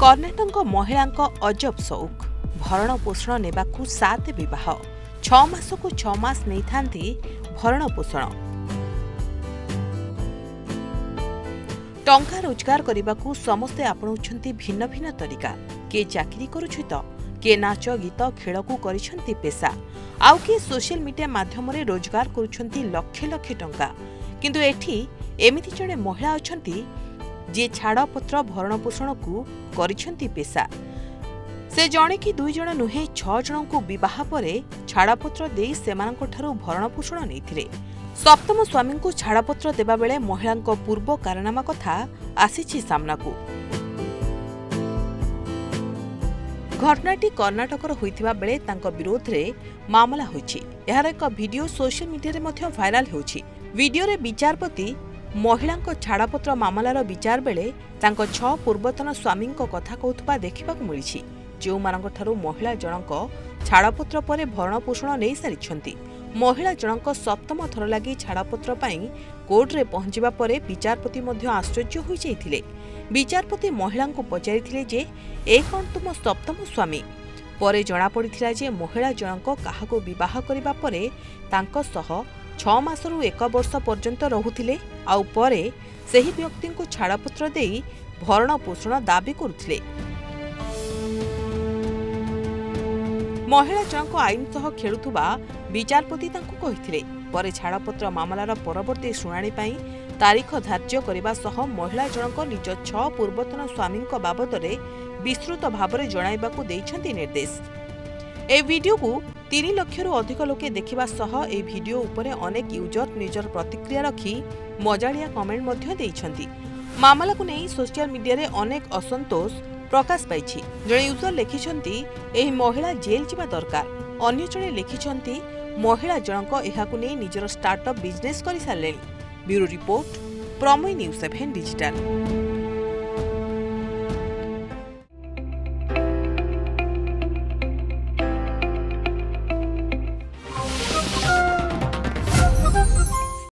कर्णाटक महिला अजब शौक भरण पोषण नेबाकू 7 विवाह 6 मास को 6 मास नहीं थांती भरण पोषण। टंका रोजगार करने समस्ते आपणाउछंती भिन्न भिन्न तरीका। किए चाकरी करुछि तो किए नाच गीत खेल को करिछंती पेशा आउ किए सोशल मीडिया माध्यम रे रोजगार करुछंती लक्ष लक्ष टंका। किंतु एठी एमिति जणे महिला अछंती जे छाड़पत्र भरण पोषण को करिछंती पेशा। से जणे कि 2 जण नुहे 6 जण को विवाह परे छाड़पत्र देई सेमानक ठारू भरण पोषण नैथिले। सप्तम स्वामी को छाड़पत्र देबा बेले महिला पूर्व कारनामा कथा आसीछि सामनाकू। घटनाटी कर्णाटकर होइथिबा बेले तांको विरोध रे मामला होइछि। एहार एक वीडियो सोशल मीडिया रे मध्य वायरल होछि। वीडियो रे विचारपति महिला छाड़पत्र मामलार विचार बेले तांको 6 पूर्वतन स्वामी कथा कहूथबा देखिबाकू मिलिछि। जो मानक ठारू महिला जनक छाड़पत्र परे भरण पोषण नै सारिछंती। महिला जनक सप्तम थर लागि छाड़पत्र पई कोर्ट रे पहुंचीबा परे विचारपति मध्य आश्चर्य होई जाइथिले। विचारपति महिला को पचारिथिले जे ए कोन तुम सप्तम स्वामी। परे जणा पड़िथिला जे महिला जनक काहाको विवाह करिबा परे तांको सह 6 मासरु 1 वर्ष पर्यंत रहुथिले आउ परे सेही व्यक्ति को छाड़पत्र देई भरण पोषण दाबी करुथिले। महिला जनक आईन सह खेलुथुबा विचारपति तांको कहिथिले। परे छाड़पत्र मामलार परवर्ती शुणाणी पई तारीख धार्य करबा सह महिला जनक निज 6 पूर्वतन स्वामी बाबद विस्तृत भाव में जणाइबाकू देइछंती निर्देश। ए वीडियो को 3 लाख रु अधिक लोके देखिबा सह ए वीडियो उपरे अनेक यूजर निजर प्रतिक्रिया रखी मजालिया कमेंट मध्य देइछंती। मामला को नहीं सोशल मीडिया रे अनेक असंतोष प्रकाश पाइछि। जणे यूजर लिखिछंती एही महिला जेल जिबा दरकार। अन्य जणे लिखिछंती महिला जनक एहाकू नै निजर स्टार्टअप बिजनेस करि सारलेनी। ब्यूरो रिपोर्ट प्रमेय न्यूज 7 डिजिटल।